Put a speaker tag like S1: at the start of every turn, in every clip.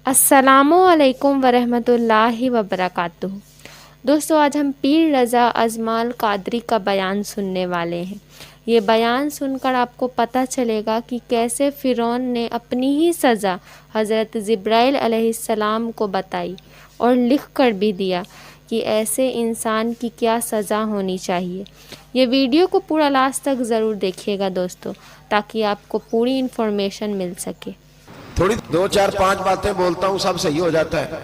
S1: अस्सलामुअलैकुम वरहमतुल्लाहि वबरकातुहू। दोस्तों, आज हम पीर रज़ा अजमाल कादरी का बयान सुनने वाले हैं। ये बयान सुनकर आपको पता चलेगा कि कैसे फ़िरौन ने अपनी ही सज़ा हज़रत जिब्राइल अलैहिस्सलाम को बताई और लिख कर भी दिया कि ऐसे इंसान की क्या सज़ा होनी चाहिए। ये वीडियो को पूरा लास्ट तक ज़रूर देखिएगा दोस्तों, ताकि आपको पूरी इन्फॉर्मेशन मिल सके।
S2: थोड़ी 2 4 5 बातें बोलता हूं, सब सही हो जाता है।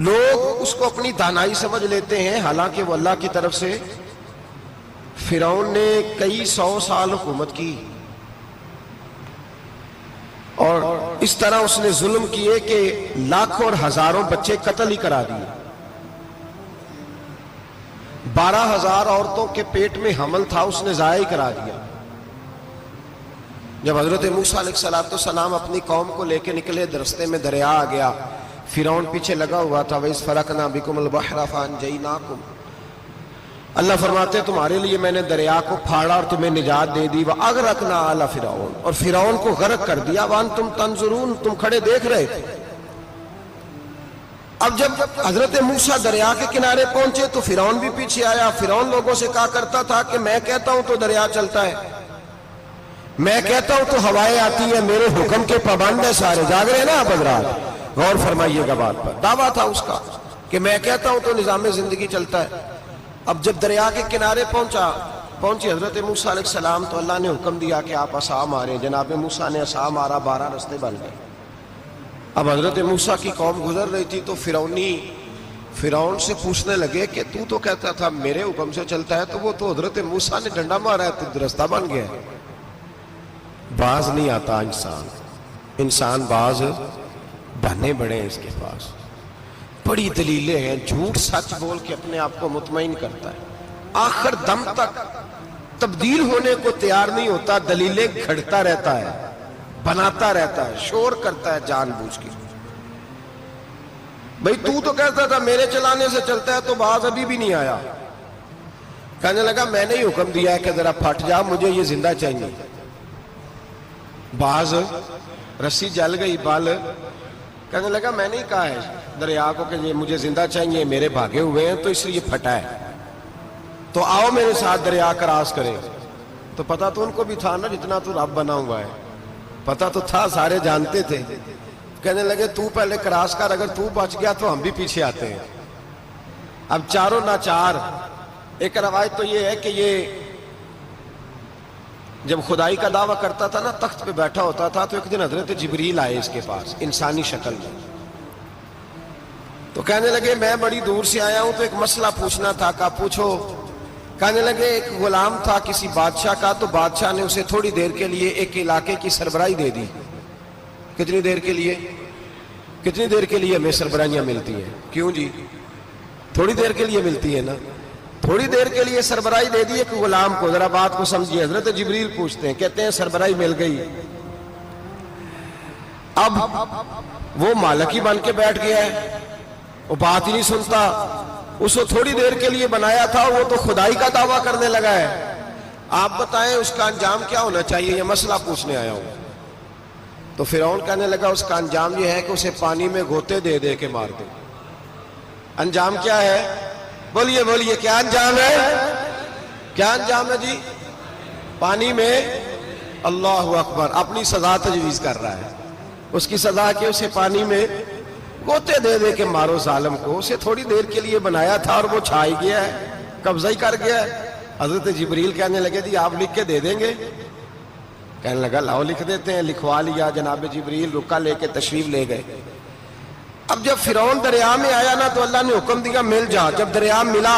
S2: लोग उसको अपनी दानाई समझ लेते हैं, हालांकि वो अल्लाह की तरफ से। फिरौन ने कई 100 साल हुकूमत की और इस तरह उसने जुल्म किए कि लाखों और हजारों बच्चे कत्ल ही करा दिए। 12,000 औरतों के पेट में हमल था, उसने जाया ही करा दिया। जब हजरत मूसा अलैहिस्सलाम अपनी कौम को लेके निकले, रास्ते में दरिया आ गया, फिरौन पीछे लगा हुआ था। वइज़ फरकना बिकुमुल बहरा फअनजयनाकुम। अल्लाह फरमाते तुम्हारे लिए मैंने दरिया को फाड़ा और तुम्हें निजात दे दी। व अगरकना आला फिरौन, और फिरौन को गर्क कर दिया। वान तुम तंजुरून, तुम खड़े देख रहे थे। अब जब हजरत मूसा दरिया के किनारे पहुंचे तो फिरौन भी पीछे आया। फिरौन लोगों से कहा करता था कि मैं कहता हूं तो दरिया चलता है, मैं कहता हूं तो हवाएं आती है, मेरे हुक्म के पाबंद है सारे। जाग रहे हैं ना आप हज़रात, गौर फरमाइएगा बात पर। दावा था उसका कि मैं कहता हूं तो निजाम जिंदगी चलता है। अब जब दरिया के किनारे पहुंची हजरत मूसा अलैहिस्सलाम, तो अल्लाह ने हुक्म दिया कि आप असा मारे। जनाब मूसा ने असा मारा, 12 रास्ते बन गए। अब हजरत मूसा की कौम गुजर रही थी तो फिरौन से पूछने लगे कि तू तो कहता था मेरे हुक्म से चलता है, तो वो तो हजरत मूसा ने डंडा मारा है तो रास्ता बन गया है। बाज नहीं आता इंसान बाज बने बड़े हैं इसके पास। बड़ी दलीलें हैं, झूठ सच बोल के अपने आप को मुतमईन करता है, आखिर दम तक तब्दील होने को तैयार नहीं होता। दलीलें घड़ता रहता है, बनाता रहता है, शोर करता है जानबूझ के। भाई तू तो कहता था मेरे चलाने से चलता है, तो बाज अभी भी नहीं आया। कहने लगा मैंने ही हुक्म दिया है कि जरा फट जा, मुझे ये जिंदा चाहिए। बाज रस्सी जल गई, बाल कहने लगा मैंने ही कहा है दरिया को कि ये मुझे जिंदा चाहिए, मेरे भागे हुए हैं तो इसलिए फटा है, तो आओ मेरे साथ दरिया क्रॉस करें। तो पता तो उनको भी था ना, जितना तू रब बना हुआ है, पता तो था, सारे जानते थे। कहने लगे तू पहले क्रॉस कर, अगर तू बच गया तो हम भी पीछे आते हैं। अब चारों नाचार। एक रवायत तो ये है कि ये जब खुदाई का दावा करता था ना, तख्त पे बैठा होता था, तो एक दिन हजरत जिब्रील आए इसके पास इंसानी शक्ल में। तो कहने लगे मैं बड़ी दूर से आया हूं, तो एक मसला पूछना था। कहा पूछो। कहने लगे एक गुलाम था किसी बादशाह का, तो बादशाह ने उसे थोड़ी देर के लिए एक इलाके की सरबराही दे दी। कितनी देर के लिए? कितनी देर के लिए हमें सरबराहियां मिलती हैं? क्यों जी? थोड़ी देर के लिए मिलती है ना। थोड़ी देर के लिए सरबराही दे दी एक गुलाम को। जरा बात को समझिए। हजरत जिब्रील पूछते हैं, कहते हैं सरबराही मिल गई। अब वो मालिक ही बन के बैठ गया है, वो बात ही नहीं सुनता। उसको थोड़ी देर के लिए बनाया था, वो तो खुदाई का दावा करने लगा है। आप बताएं उसका अंजाम क्या होना चाहिए, ये मसला पूछने आया हूं। तो फिरौन कहने लगा उसका अंजाम ये है कि उसे पानी में गोते दे दे के मार दे। अंजाम क्या है? बोलिए बोलिए, क्या अंजाम है? क्या अंजाम है जी? पानी में, अल्लाह अकबर, अपनी सजा तजवीज कर रहा है। उसकी सजा के उसे पानी में गोते दे दे के मारो जालिम को। उसे थोड़ी देर के लिए बनाया था और वो छा ही गया है, कब्जा ही कर गया है। हजरत जिब्रील कहने लगे जी आप लिख के दे देंगे? कहने लगा लाओ लिख देते हैं। लिखवा लिया। जनाब जिब्रील रुका लेके तशरीफ ले गए। अब जब फिरौन दरिया में आया ना, तो अल्लाह ने हुक्म दिया मिल जा। जब दरिया मिला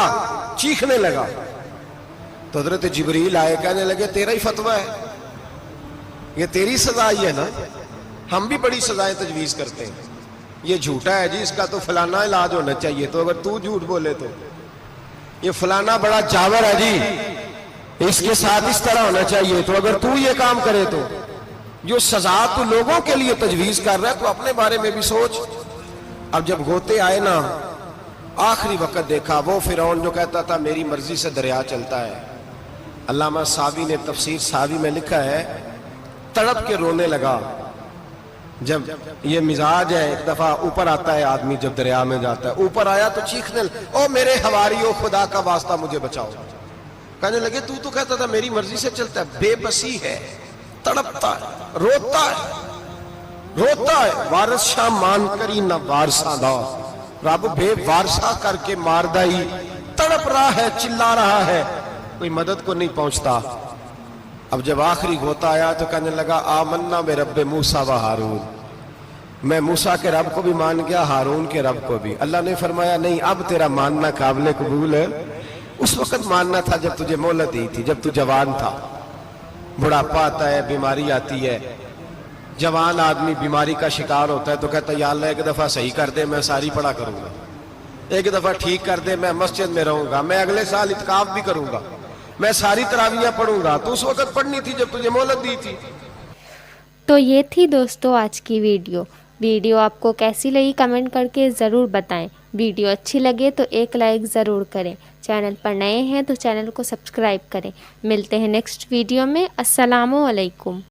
S2: चीखने लगा, तो हजरत जिब्रील आए, कहने लगे तेरा ही फतवा है, ये तेरी सजा ही है ना। हम भी बड़ी सजाएं तजवीज करते हैं। ये झूठा है जी, इसका तो फलाना इलाज होना चाहिए। तो अगर तू झूठ बोले तो ये फलाना बड़ा जावर है जी, इसके साथ इस तरह होना चाहिए। तो अगर तू ये काम करे तो जो सजा तू लोगों के लिए तजवीज कर रहा है, तो अपने बारे में भी सोच। अब जब गोते आए ना, आखिरी वक्त देखा वो फिरौन जो कहता था मेरी मर्जी से दरिया चलता है। अल्लामा सावी ने तफसीर सावी में लिखा है, तड़प के रोने लगा। جب یہ مزاج ہے، ایک دفعہ اوپر آتا ہے آدمی جب دریا میں جاتا ہے، اوپر آیا تو چیخنے او میرے حواریو خدا کا واسطہ مجھے بچاؤ. کہنے لگے تو کہتا تھا میری مرضی سے چلتا ہے. بے بسی ہے، تڑپتا ہے، روتا ہے. وارث شاہ مان کری نہ وارثہ دا، رب بے وارثہ کر کے مار دائی. تڑپ رہا ہے، چلا رہا ہے، کوئی مدد کو نہیں پہنچتا. اب جب آخری ہوتا آیا تو کہنے لگا آمنا بے رب موسیٰ و ہارون، میں موسیٰ کے رب کو بھی مان گیا، ہارون کے رب کو بھی. اللہ نے فرمایا نہیں، اب تیرا ماننا قابل قبول ہے. اس وقت ماننا تھا جب تجھے مہلت دی تھی، جب تو جوان تھا. بڑھاپا آتا ہے، بیماری آتی ہے، جوان آدمی بیماری کا شکار ہوتا ہے تو کہتا ہے یا اللہ ایک دفعہ صحیح کر دے، میں ساری پڑھا کروں گا. ایک دفعہ ٹھیک کر دے، میں مسجد میں رہوں گا، میں اگلے سال اعتکاف بھی کروں گا، میں ساری تراویحیں پڑھوں گا. تو اس وقت پڑھنی تھی جب تجھے مہلت دی تھی.
S1: تو یہ تھی دوستو آج کی ویڈیو آپ کو کیسی لگی کمنٹ کر کے ضرور بتائیں. ویڈیو اچھی لگے تو ایک لائک ضرور کریں. چینل پر نئے ہیں تو چینل کو سبسکرائب کریں. ملتے ہیں نیکسٹ ویڈیو میں. السلام علیکم.